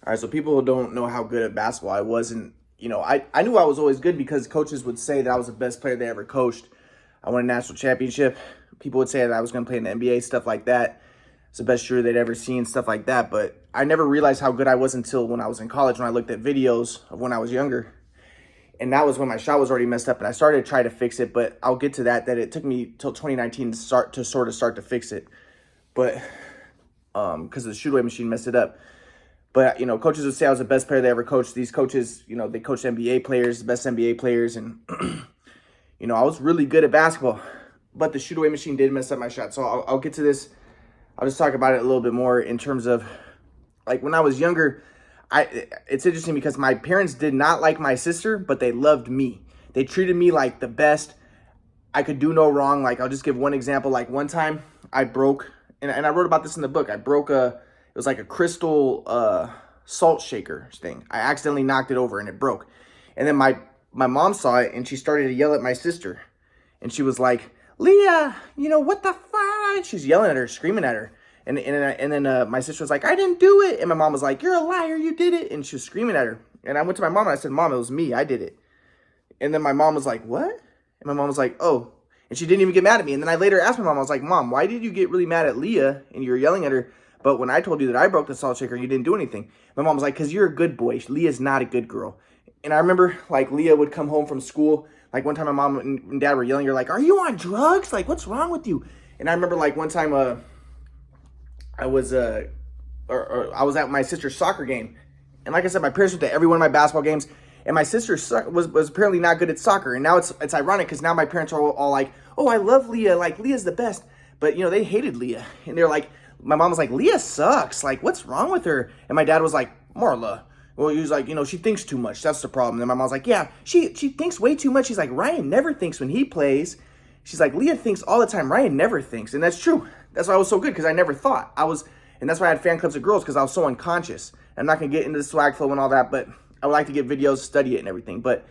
All right, so people don't know how good at basketball I was. And, I knew I was always good because coaches would say that I was the best player they ever coached. I won a national championship. People would say that I was going to play in the NBA, stuff like that. It's the best shooter they'd ever seen, stuff like that. But I never realized how good I was until when I was in college, when I looked at videos of when I was younger. And that was when my shot was already messed up, and I started to try to fix it. But I'll get to that it took me till 2019 to start to fix it. But because the shoot away machine messed it up. But, coaches would say I was the best player they ever coached. These coaches, they coached NBA players, the best NBA players. And, I was really good at basketball. But the shoot away machine did mess up my shot. So I'll get to this. I'll just talk about it a little bit more in terms of, like, when I was younger, it's interesting because my parents did not like my sister, but they loved me. They treated me like the best. I could do no wrong. Like, I'll just give one example. Like, one time I broke, and I wrote about this in the book. I broke it was like a crystal salt shaker thing. I accidentally knocked it over and it broke. And then my mom saw it and she started to yell at my sister. And she was like, "Leah, what the fuck?" She's yelling at her, screaming at her. And then my sister was like, "I didn't do it." And my mom was like, "You're a liar, you did it." And she was screaming at her. And I went to my mom and I said, "Mom, it was me, I did it." And then my mom was like, "What?" And my mom was like, "Oh." And she didn't even get mad at me. And then I later asked my mom, I was like, "Mom, why did you get really mad at Leah and you were yelling at her? But when I told you that I broke the salt shaker, you didn't do anything." My mom was like, "Because you're a good boy. Leah's not a good girl." And I remember, like, Leah would come home from school. Like, one time my mom and dad were yelling. You're like, "Are you on drugs? Like, what's wrong with you?" And I remember, like, one time I was at my sister's soccer game. And like I said, my parents went to every one of my basketball games. And my sister was apparently not good at soccer. And now it's ironic because now my parents are all like, "Oh, I love Leah. Like, Leah's the best." But, they hated Leah. And they're like, my mom was like, "Leah sucks. Like, what's wrong with her?" And my dad was like, "Marla." Well, he was like, "She thinks too much. That's the problem." And my mom was like, "Yeah, she thinks way too much." She's like, "Ryan never thinks when he plays." She's like, "Leah thinks all the time. Ryan never thinks." And that's true. That's why I was so good, because I never thought. And that's why I had fan clubs of girls, because I was so unconscious. I'm not going to get into the swag flow and all that, but I would like to get videos, study it and everything. But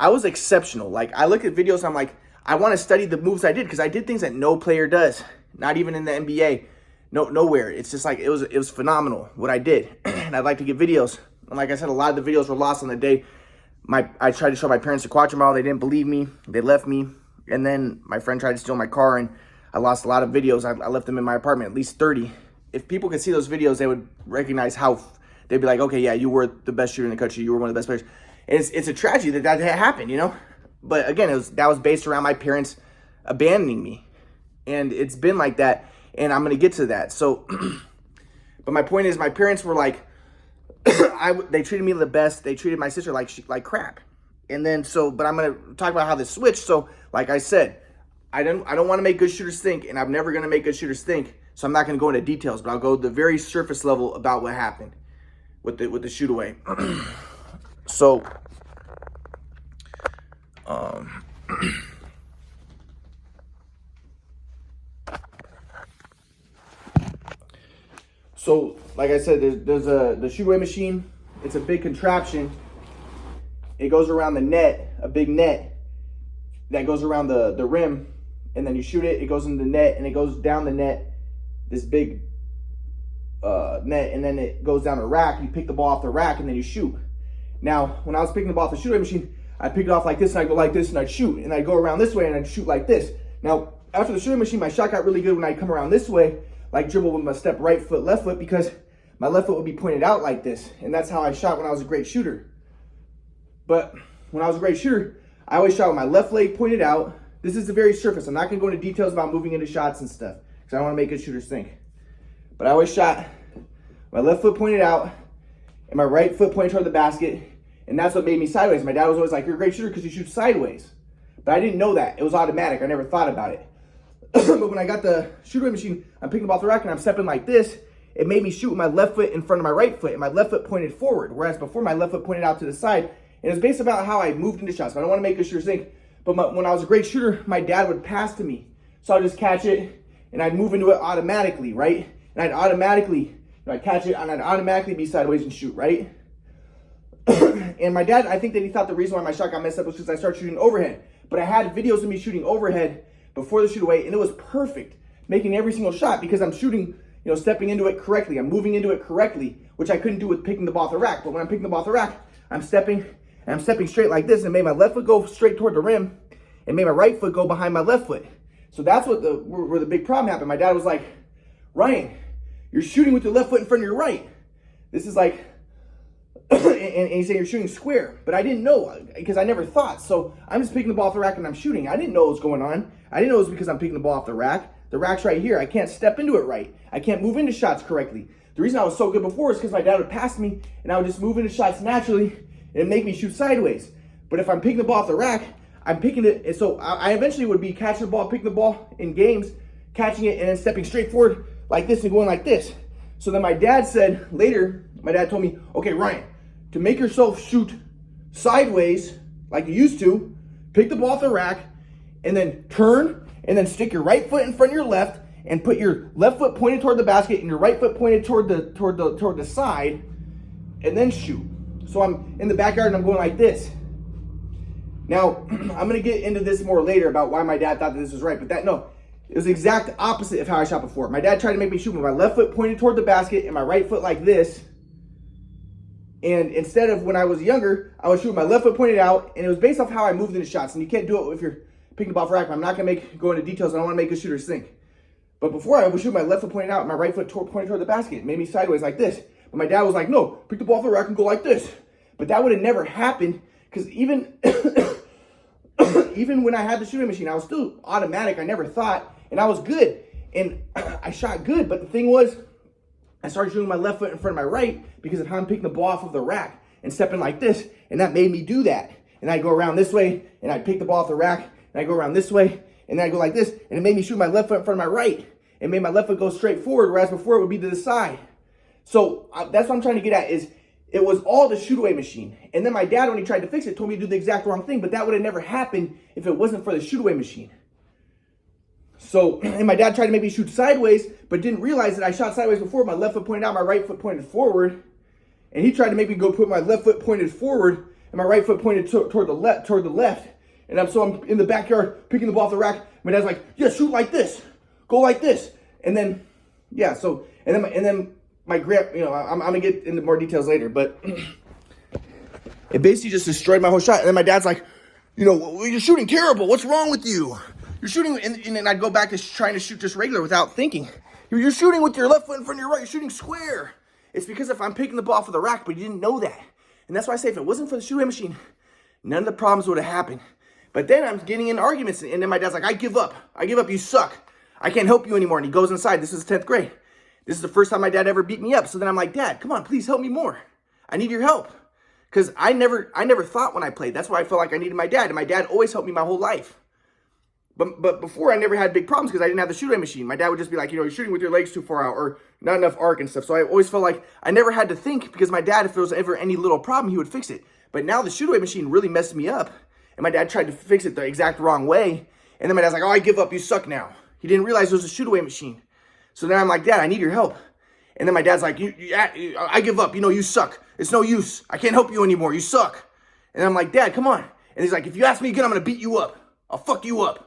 I was exceptional. Like, I look at videos, I'm like, I want to study the moves I did, because I did things that no player does. Not even in the NBA. Nowhere. It's just like, it was phenomenal what I did. And I'd like to get videos. And like I said, a lot of the videos were lost on the day. I tried to show my parents the Quattro model. They didn't believe me. They left me. And then my friend tried to steal my car, and I lost a lot of videos. I left them in my apartment, at least 30. If people could see those videos, they would recognize how, they'd be like, "Okay, yeah, you were the best shooter in the country. You were one of the best players." And it's a tragedy that happened, But again, that was based around my parents abandoning me. And it's been like that, and I'm going to get to that. So, but my point is, my parents were like, they treated me the best. They treated my sister like crap. And then, but I'm going to talk about how this switched. So, like I said, I don't want to make good shooters think, and I'm never going to make good shooters think. So I'm not going to go into details, but I'll go to the very surface level about what happened with the shoot away. So, like I said, there's the shoot away machine. It's a big contraption. It goes around the net, a big net that goes around the rim, and then you shoot it. It goes in the net, and it goes down the net, this big net, and then it goes down a rack. You pick the ball off the rack, and then you shoot. Now, when I was picking the ball off the shoot away machine, I'd pick it off like this, and I'd go like this, and I'd shoot, and I'd go around this way, and I'd shoot like this. Now, after the shoot away machine, my shot got really good when I'd come around this way, like dribble with my step right foot, left foot, because my left foot would be pointed out like this, and that's how I shot when I was a great shooter. But when I was a great shooter, I always shot with my left leg pointed out. This is the very surface. I'm not going to go into details about moving into shots and stuff, because I don't want to make good shooters think. But I always shot my left foot pointed out and my right foot pointed toward the basket, and that's what made me sideways. My dad was always like, "You're a great shooter because you shoot sideways." But I didn't know that. It was automatic. I never thought about it. But when I got the shoot away machine, I'm picking the ball off the rack and I'm stepping like this. It made me shoot with my left foot in front of my right foot, and my left foot pointed forward, whereas before my left foot pointed out to the side. And it was based about how I moved into shots. But I don't want to make good shooters think. But when I was a great shooter, my dad would pass to me. So I'd just catch it, and I'd move into it automatically, right? And I'd automatically, I'd catch it, and I'd automatically be sideways and shoot, right? And my dad, I think that he thought the reason why my shot got messed up was because I started shooting overhead. But I had videos of me shooting overhead before the shoot away, and it was perfect, making every single shot because I'm shooting, stepping into it correctly. I'm moving into it correctly, which I couldn't do with picking the ball off the rack. But when I'm picking the ball off the rack, I'm stepping straight like this and made my left foot go straight toward the rim and made my right foot go behind my left foot. So that's where the big problem happened. My dad was like, Ryan, you're shooting with your left foot in front of your right. This is like, and he's saying you're shooting square. But I didn't know because I never thought. So I'm just picking the ball off the rack and I'm shooting. I didn't know what was going on. I didn't know it was because I'm picking the ball off the rack. The rack's right here. I can't step into it right. I can't move into shots correctly. The reason I was so good before is because my dad would pass me and I would just move into shots naturally and it'd make me shoot sideways. But if I'm picking the ball off the rack, I'm picking it. And so I eventually would be catching the ball, picking the ball in games, catching it and then stepping straight forward like this and going like this. So then my dad said later, my dad told me, okay, Ryan, to make yourself shoot sideways like you used to, pick the ball off the rack and then turn and then stick your right foot in front of your left and put your left foot pointed toward the basket and your right foot pointed toward the side and then shoot. So I'm in the backyard and I'm going like this. Now, I'm going to get into this more later about why my dad thought that this was right, but it was the exact opposite of how I shot before. My dad tried to make me shoot with my left foot pointed toward the basket and my right foot like this. And instead of when I was younger, I was shooting my left foot pointed out, and it was based off how I moved into shots. And you can't do it if you're picking the ball off rack. I'm not going to go into details. I don't want to make a shooter think. But before, I was shooting my left foot pointed out and my right foot pointed toward the basket. It made me sideways like this. But my dad was like, no, pick the ball off the rack and go like this. But that would have never happened because even when I had the shooting machine, I was still automatic. I never thought, and I was good. And I shot good. But the thing was, I started shooting my left foot in front of my right because of how I'm picking the ball off of the rack and stepping like this. And that made me do that. And I'd go around this way, and I'd pick the ball off the rack, and I'd go around this way, and then I'd go like this. And it made me shoot my left foot in front of my right. It made my left foot go straight forward, whereas before it would be to the side. So that's what I'm trying to get at is it was all the shoot away machine. And then my dad, when he tried to fix it, told me to do the exact wrong thing. But that would have never happened if it wasn't for the shoot away machine. So, and my dad tried to make me shoot sideways, but didn't realize that I shot sideways before. My left foot pointed out, my right foot pointed forward. And he tried to make me go put my left foot pointed forward and my right foot pointed toward the left. And I'm in the backyard picking the ball off the rack. My dad's like, yeah, shoot like this. Go like this. And then, yeah, so, and then my grip, I'm going to get into more details later, but it basically just destroyed my whole shot. And then my dad's like, you're shooting terrible. What's wrong with you? You're shooting, and then I'd go back to trying to shoot just regular without thinking. You're shooting with your left foot in front of your right. You're shooting square. It's because if I'm picking the ball off of the rack, but you didn't know that. And that's why I say if it wasn't for the shooting machine, none of the problems would have happened. But then I'm getting in arguments, and then my dad's like, I give up. You suck. I can't help you anymore. And he goes inside. This is 10th grade. This is the first time my dad ever beat me up. So then I'm like, Dad, come on, please help me more. I need your help. Because I never thought when I played. That's why I felt like I needed my dad. And my dad always helped me my whole life. But before, I never had big problems because I didn't have the shooting machine. My dad would just be like, you're shooting with your legs too far out or not enough arc and stuff. So I always felt like I never had to think because my dad, if there was ever any little problem, he would fix it. But now the shooting machine really messed me up. And my dad tried to fix it the exact wrong way. And then my dad's like, I give up. You suck now. He didn't realize it was a shoot-away machine. So then I'm like, Dad, I need your help. And then my dad's like, I give up. You suck. It's no use. I can't help you anymore. You suck. And I'm like, Dad, come on. And he's like, if you ask me again, I'm going to beat you up. I'll fuck you up.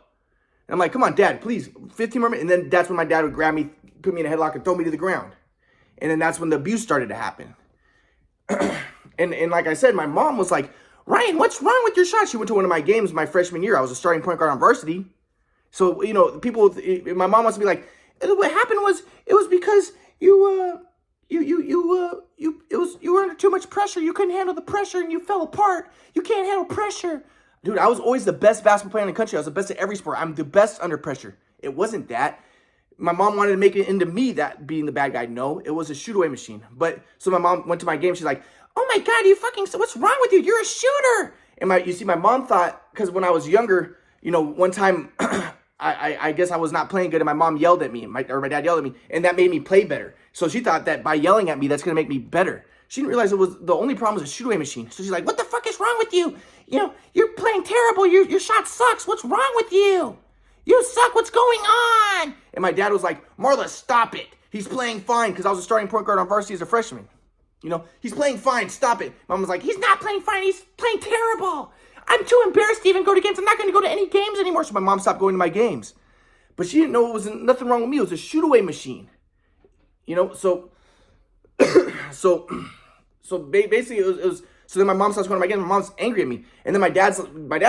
And I'm like, come on, Dad, please, 15 more minutes. And then that's when my dad would grab me, put me in a headlock, and throw me to the ground. And then that's when the abuse started to happen. and like I said, my mom was like, Ryan, what's wrong with your shot? She went to one of my games my freshman year. I was a starting point guard on varsity. So, my mom wants to be like, what happened was, it was because you were under too much pressure. You couldn't handle the pressure and you fell apart. You can't handle pressure. Dude, I was always the best basketball player in the country. I was the best at every sport. I'm the best under pressure. It wasn't that. My mom wanted to make it into me that being the bad guy. No, it was a shoot-away machine. But so my mom went to my game. She's like, oh my God, what's wrong with you? You're a shooter. And you see, my mom thought, because when I was younger, one time, I guess I was not playing good and my mom yelled at me, or my dad yelled at me, and that made me play better. So she thought that by yelling at me, that's going to make me better. She didn't realize the only problem was a shoot-away machine. So she's like, what the fuck is wrong with you? You're playing terrible. Your shot sucks. What's wrong with you? You suck. What's going on? And my dad was like, Marla, stop it. He's playing fine, because I was a starting point guard on varsity as a freshman. He's playing fine. Stop it. Mom was like, he's not playing fine. He's playing terrible. I'm too embarrassed to even go to games. I'm not going to go to any games anymore. So my mom stopped going to my games. But she didn't know it was nothing wrong with me. It was a shoot-away machine. you know, so basically it was so then my mom starts going to my game. My mom's angry at me, and then my dad's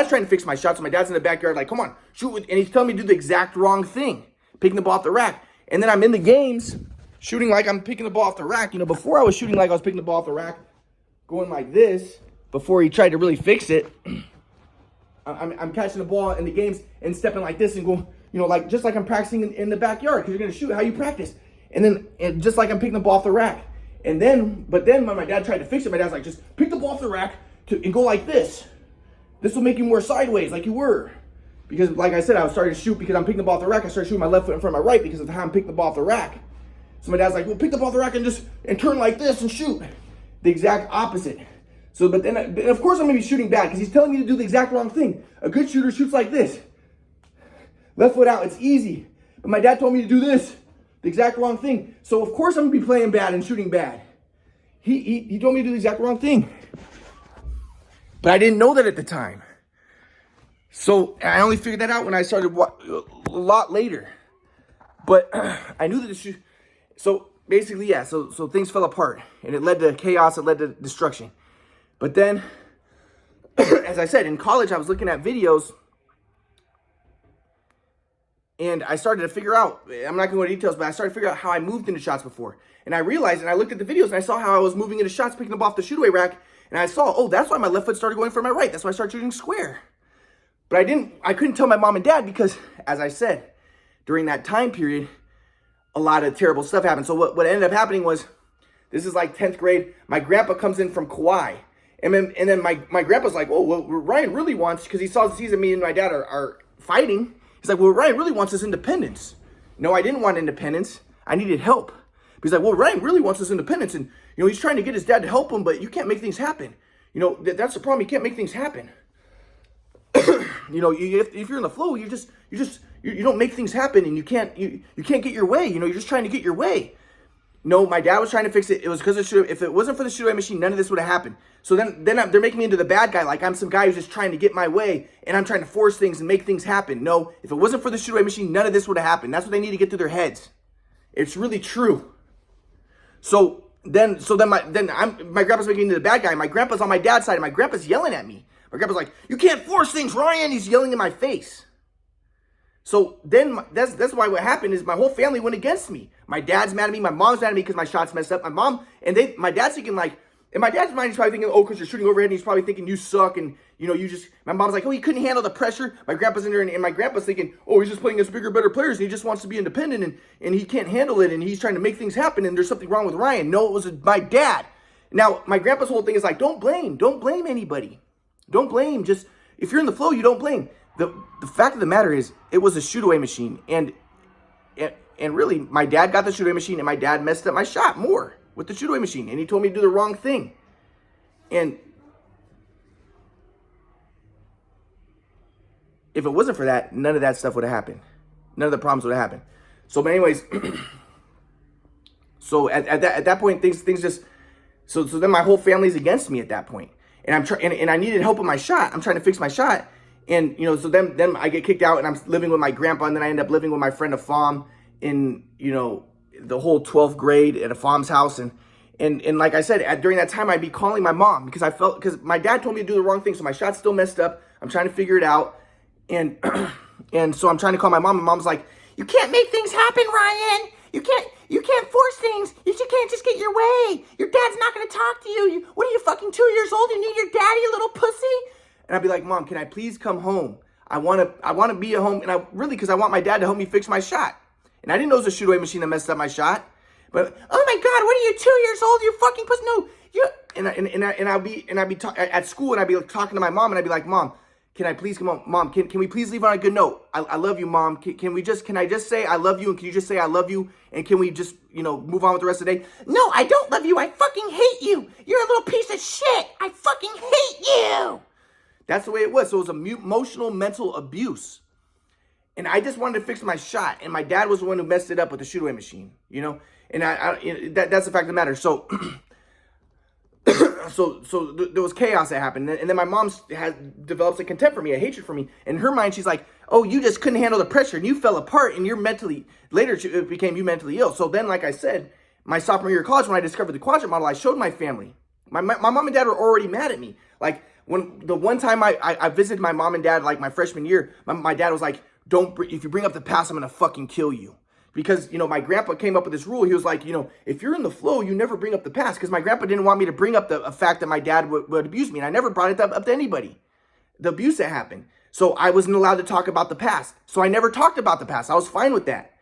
trying to fix my shot. So my dad's in the backyard like, come on, shoot, and he's telling me to do the exact wrong thing, picking the ball off the rack. And then I'm in the games shooting like I'm picking the ball off the rack. You know, before I was shooting like I was picking the ball off the rack, going like this. Before he tried to really fix it, I'm catching the ball in the games and stepping like this and going, you know, like just like I'm practicing in the backyard because you're gonna shoot how you practice. And just like I'm picking the ball off the rack. But then when my dad tried to fix it, my dad's like, just pick the ball off the rack and go like this. This will make you more sideways like you were. Because like I said, I was starting to shoot because I'm picking the ball off the rack. I started shooting my left foot in front of my right because of how I'm picking the ball off the rack. So my dad's like, well, pick the ball off the rack and turn like this and shoot. The exact opposite. So, but of course I'm going to be shooting bad because he's telling me to do the exact wrong thing. A good shooter shoots like this. Left foot out, it's easy. But my dad told me to do this. The exact wrong thing. So of course I'm going to be playing bad and shooting bad. He told me to do the exact wrong thing. But I didn't know that at the time. So I only figured that out when I started a lot later. But I knew that the shoot. So basically, yeah, so things fell apart. And it led to chaos, it led to destruction. But then, as I said, in college I was looking at videos. And I started to figure out, I'm not going to go into details, but I started to figure out how I moved into shots before. And I realized, and I looked at the videos, and I saw how I was moving into shots, picking them off the shoot-away rack. And I saw, oh, that's why my left foot started going for my right. That's why I started shooting square. But I couldn't tell my mom and dad because, as I said, during that time period, a lot of terrible stuff happened. So what ended up happening was, this is like 10th grade, my grandpa comes in from Kauai. And then my grandpa's like, oh, well, Ryan really wants, because he sees that me and my dad are fighting. He's like, well, Ryan really wants this independence. No, I didn't want independence. I needed help. He's like, well, Ryan really wants this independence. And, you know, he's trying to get his dad to help him, but you can't make things happen. You know, that's the problem. You can't make things happen. You know, if you're in the flow, you don't make things happen, and you can't get your way. You know, you're just trying to get your way. No, my dad was trying to fix it. It was because if it wasn't for the shoot-away machine, none of this would have happened. So then they're making me into the bad guy, like I'm some guy who's just trying to get my way, and I'm trying to force things and make things happen. No, if it wasn't for the shoot-away machine, none of this would have happened. That's what they need to get through their heads. It's really true. So then my grandpa's making me into the bad guy. My grandpa's on my dad's side, and my grandpa's yelling at me. My grandpa's like, "You can't force things, Ryan." He's yelling in my face. So then that's why what happened is my whole family went against me. My dad's mad at me. My mom's mad at me because my shots messed up. My dad's thinking like, in my dad's mind, he's probably thinking, oh, because you're shooting overhead, and he's probably thinking you suck, and you know, my mom's like, oh, he couldn't handle the pressure. My grandpa's in there, and my grandpa's thinking, oh, he's just playing against bigger, better players, and he just wants to be independent, and he can't handle it, and he's trying to make things happen, and there's something wrong with Ryan. No, it was my dad. Now, my grandpa's whole thing is like, don't blame anybody. Don't blame, just, if you're in the flow, you don't blame. The fact of the matter is, it was a shoot-away machine, and really, my dad got the shoot-away machine, and my dad messed up my shot more with the shoot-away machine, and he told me to do the wrong thing. And if it wasn't for that, none of that stuff would have happened. None of the problems would have happened. So, but anyways, so at that point, things just, so then my whole family's against me at that point. And I'm trying, and I needed help with my shot. I'm trying to fix my shot. And, you know, so then I get kicked out, and I'm living with my grandpa, and then I end up living with my friend Afam in, you know, the whole 12th grade at Afam's house. And like I said, during that time, I'd be calling my mom because my dad told me to do the wrong thing. So my shot's still messed up. I'm trying to figure it out. And so I'm trying to call my mom, and mom's like, you can't make things happen, Ryan. You can't force things. You can't just get your way. Your dad's not going to talk to you. What are you, fucking 2 years old? You need your daddy, you little pussy? And I'd be like, Mom, can I please come home? I want to be at home, and because I want my dad to help me fix my shot. And I didn't know it was a shoot-away machine that messed up my shot. But, oh my God, what are you, 2 years old? You fucking pussy. No, you. I'd be at school, and I'd be like, talking to my mom, and I'd be like, Mom, can I please come home? Mom, can we please leave on a good note? I love you, Mom. Can I just say I love you, and can you just say I love you, and can we just, you know, move on with the rest of the day? No, I don't love you. I fucking hate you. You're a little piece of shit. I fucking hate you. That's the way it was. So it was emotional, mental abuse. And I just wanted to fix my shot, and my dad was the one who messed it up with the shoot-away machine, you know? And that's the fact of the matter. So, so there was chaos that happened. And then my mom develops a contempt for me, a hatred for me. In her mind, she's like, oh, you just couldn't handle the pressure, and you fell apart, and later it became you mentally ill. So then, like I said, my sophomore year of college, when I discovered the quadrant model, I showed my family. My mom and dad were already mad at me. Like, when the one time I visited my mom and dad, like my freshman year, my dad was like, if you bring up the past, I'm going to fucking kill you. Because, my grandpa came up with this rule. He was like, if you're in the flow, you never bring up the past. Because my grandpa didn't want me to bring up the fact that my dad would abuse me. And I never brought it up to anybody, the abuse that happened. So I wasn't allowed to talk about the past. So I never talked about the past. I was fine with that.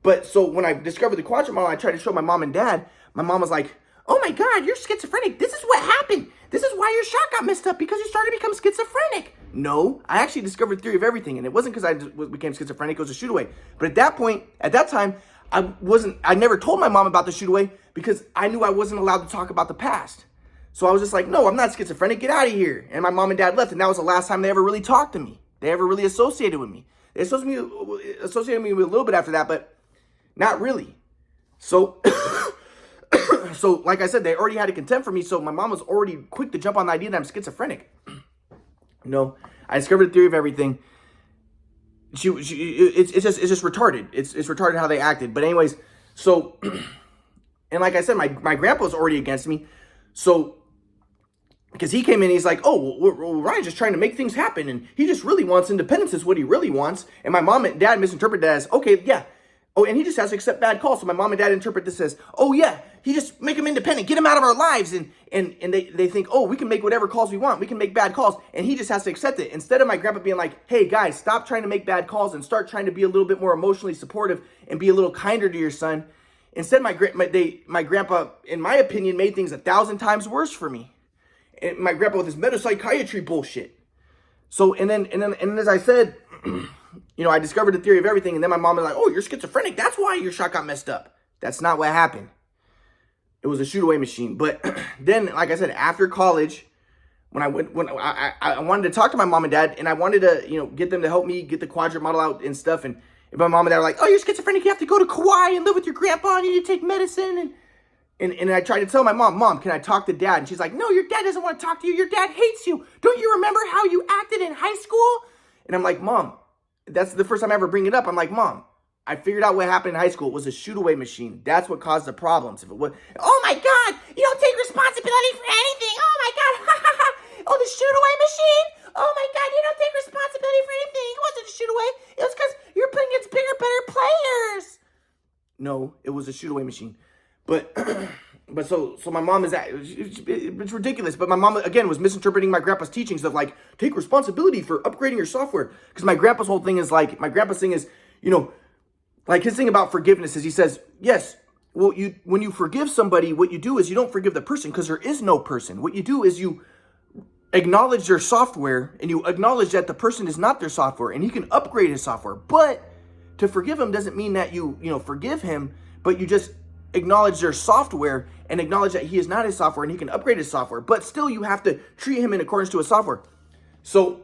But so when I discovered the quadrant model, I tried to show my mom and dad. My mom was like, oh my God, you're schizophrenic. This is what happened. This is why your shot got messed up, because you started to become schizophrenic. No, I actually discovered theory of everything. And it wasn't because I became schizophrenic. It was a shoot away. But at that time, I never told my mom about the shoot away because I knew I wasn't allowed to talk about the past. So I was just like, no, I'm not schizophrenic. Get out of here. And my mom and dad left. And that was the last time they ever really talked to me. They ever really associated with me. They associated me with a little bit after that, but not really. So, so like I said, they already had a contempt for me. So my mom was already quick to jump on the idea that I'm schizophrenic. I discovered the theory of everything. It's just retarded. It's retarded how they acted. But anyways, so, and like I said, my grandpa was already against me. So, because he came in, he's like, oh, well, Ryan's just trying to make things happen. And he just really wants independence is what he really wants. And my mom and dad misinterpreted that as, okay, yeah. Oh, and he just has to accept bad calls. So my mom and dad interpret this as, oh yeah, he just make him independent, get him out of our lives. And they think, oh, we can make whatever calls we want. We can make bad calls. And he just has to accept it. Instead of my grandpa being like, hey guys, stop trying to make bad calls and start trying to be a little bit more emotionally supportive and be a little kinder to your son. Instead, my grandpa, in my opinion, made things 1,000 times worse for me. And my grandpa with his metapsychiatry bullshit. So, and then as I said, I discovered the theory of everything. And then my mom was like, oh, you're schizophrenic. That's why your shot got messed up. That's not what happened. It was a shoot away machine. But then, like I said, after college, when I wanted to talk to my mom and dad, and I wanted to, get them to help me get the quadrant model out and stuff. And my mom and dad were like, oh, you're schizophrenic. You have to go to Kauai and live with your grandpa. And you need to take medicine. And I tried to tell my mom, can I talk to dad? And she's like, no, your dad doesn't want to talk to you. Your dad hates you. Don't you remember how you acted in high school? And I'm like, Mom, that's the first time I ever bring it up. I'm like, Mom, I figured out what happened in high school. It was a shoot-away machine. That's what caused the problems. If it was, oh my God, you don't take responsibility for anything. Oh my God, oh, the shoot-away machine? Oh my God, you don't take responsibility for anything. It wasn't a shoot-away. It was because you're playing against bigger, better players. No, it was a shoot-away machine. But so my mom it's ridiculous. But my mom, again, was misinterpreting my grandpa's teachings of like, take responsibility for upgrading your software. Because my grandpa's whole thing is like, like his thing about forgiveness is he says, yes, well, when you forgive somebody, what you do is you don't forgive the person because there is no person. What you do is you acknowledge their software and you acknowledge that the person is not their software and he can upgrade his software. But to forgive him doesn't mean that you forgive him, but you just acknowledge their software and acknowledge that he is not his software and he can upgrade his software, but still you have to treat him in accordance to his software. So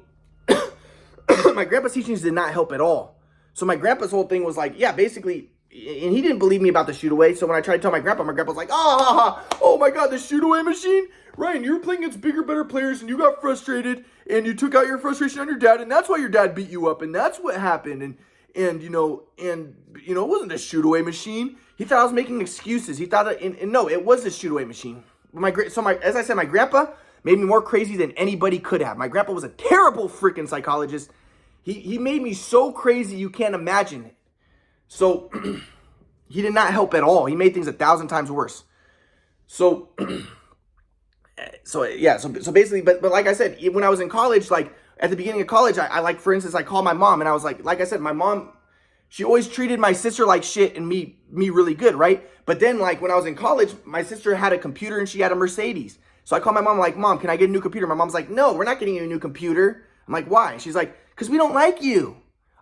my grandpa's teachings did not help at all. So my grandpa's whole thing was like, yeah, basically, and he didn't believe me about the shoot away. So when I tried to tell my grandpa was like, oh my God, the shoot away machine. Ryan, you were playing against bigger, better players and you got frustrated and you took out your frustration on your dad and that's why your dad beat you up and that's what happened. And it wasn't a shoot away machine. He thought I was making excuses. He thought that, and no, it was a shoot away machine. As I said, my grandpa made me more crazy than anybody could have. My grandpa was a terrible freaking psychologist. He made me so crazy you can't imagine it. So he did not help at all. He made things 1,000 times worse. So basically, but like I said, when I was in college, like at the beginning of college, I like, for instance, I called my mom and I was like I said, my mom, she always treated my sister like shit and me really good, right? But then, like, when I was in college, my sister had a computer and she had a Mercedes. So I called my mom, like, Mom, can I get a new computer? My mom's like, no, we're not getting you a new computer. I'm like, why? She's like, because we don't like you.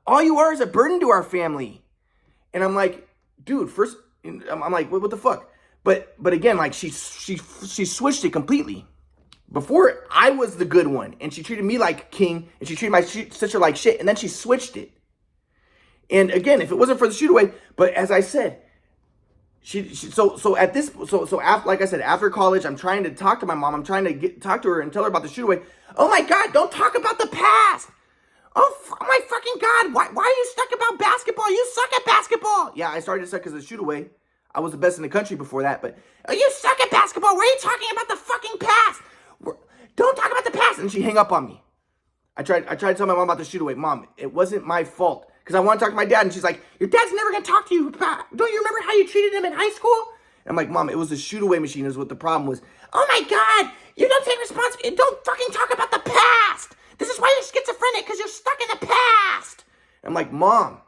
All you are is a burden to our family. And I'm like, dude, first, I'm like, what the fuck? But again, like, she switched it completely. Before, I was the good one, and she treated me like king, and she treated my sister like shit, and then she switched it. And again, if it wasn't for the shoot away, but as I said, like I said, after college, I'm trying to talk to my mom. I'm trying to talk to her and tell her about the shoot away. Oh my God, don't talk about the past. Oh my fucking God, why are you stuck about basketball? You suck at basketball. Yeah, I started to suck because of the shoot away. I was the best in the country before that, but oh, you suck at basketball. Why are you talking about the fucking past? Don't talk about the past. And she hang up on me. I tried to tell my mom about the shoot away. Mom, it wasn't my fault. Because I want to talk to my dad. And she's like, your dad's never going to talk to you about, don't you remember how you treated him in high school? And I'm like, Mom, it was the shoot away machine is what the problem was. Oh my God, you don't take responsibility. Don't fucking talk about the past. This is why you're schizophrenic, because you're stuck in the past. And I'm like, Mom,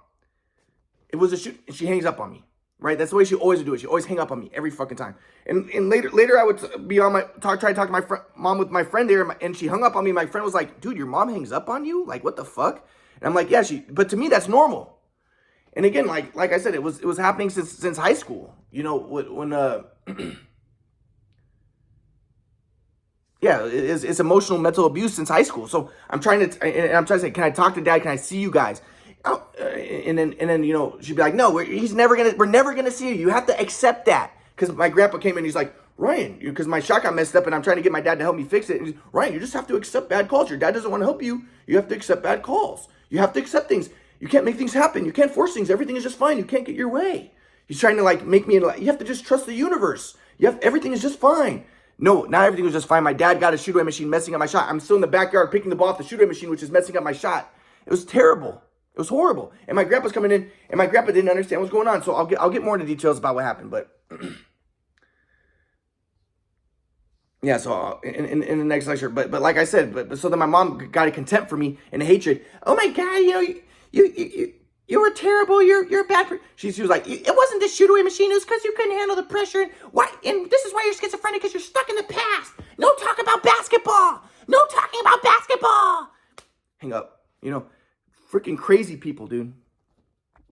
it was a shoot. And she hangs up on me. Right? That's the way she always would do it. She always hang up on me every fucking time. And later I would be on try to talk to my mom with my friend there, and she hung up on me. My friend was like, dude, your mom hangs up on you? Like, what the fuck? And I'm like, yeah, but to me, that's normal. And again, like I said, it was happening since high school. You know, when yeah, it's emotional mental abuse since high school. So I'm trying to say, can I talk to Dad? Can I see you guys? Oh, and then you know, she'd be like, no, we're never gonna see you. You have to accept that. Because my grandpa came in, he's like, Ryan, because my shot got messed up and I'm trying to get my dad to help me fix it. And he's, Ryan, you just have to accept bad calls. Your dad doesn't want to help you. You have to accept bad calls. You have to accept things. You can't make things happen. You can't force things. Everything is just fine. You can't get your way. He's trying to like make me, you have to just trust the universe. Everything is just fine. No, not everything was just fine. My dad got a shoot away machine messing up my shot. I'm still in the backyard picking the ball off the shoot away machine, which is messing up my shot. It was terrible. It was horrible. And my grandpa's coming in, and my grandpa didn't understand what's going on. So I'll get more into details about what happened. But yeah, so in the next lecture. But like I said, so then my mom got a contempt for me and a hatred. Oh my God, you know, you were terrible. You're a bad. She was like, it wasn't the shoot away machine. It was because you couldn't handle the pressure. Why? And this is why you're schizophrenic, because you're stuck in the past. No talk about basketball. No talking about basketball. Hang up. You know. Freaking crazy people, dude.